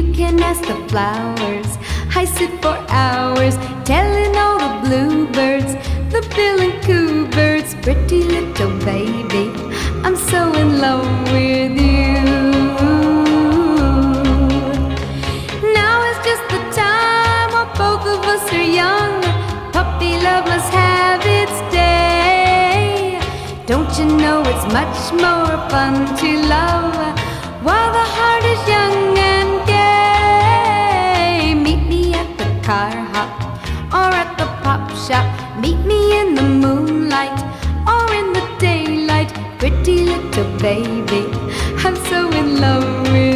You can ask the flowers. I sit for hours telling all the bluebirds, the bill and coo birds, pretty little baby, I'm so in love with you. Now is just the time while both of us are young. Puppy love must have its day. Don't you know it's much more fun to love while the heart is young and gay? Meet me at the car hop or at the pop shop. Meet me in the moonlight or in the daylight. Pretty little baby, I'm so in love with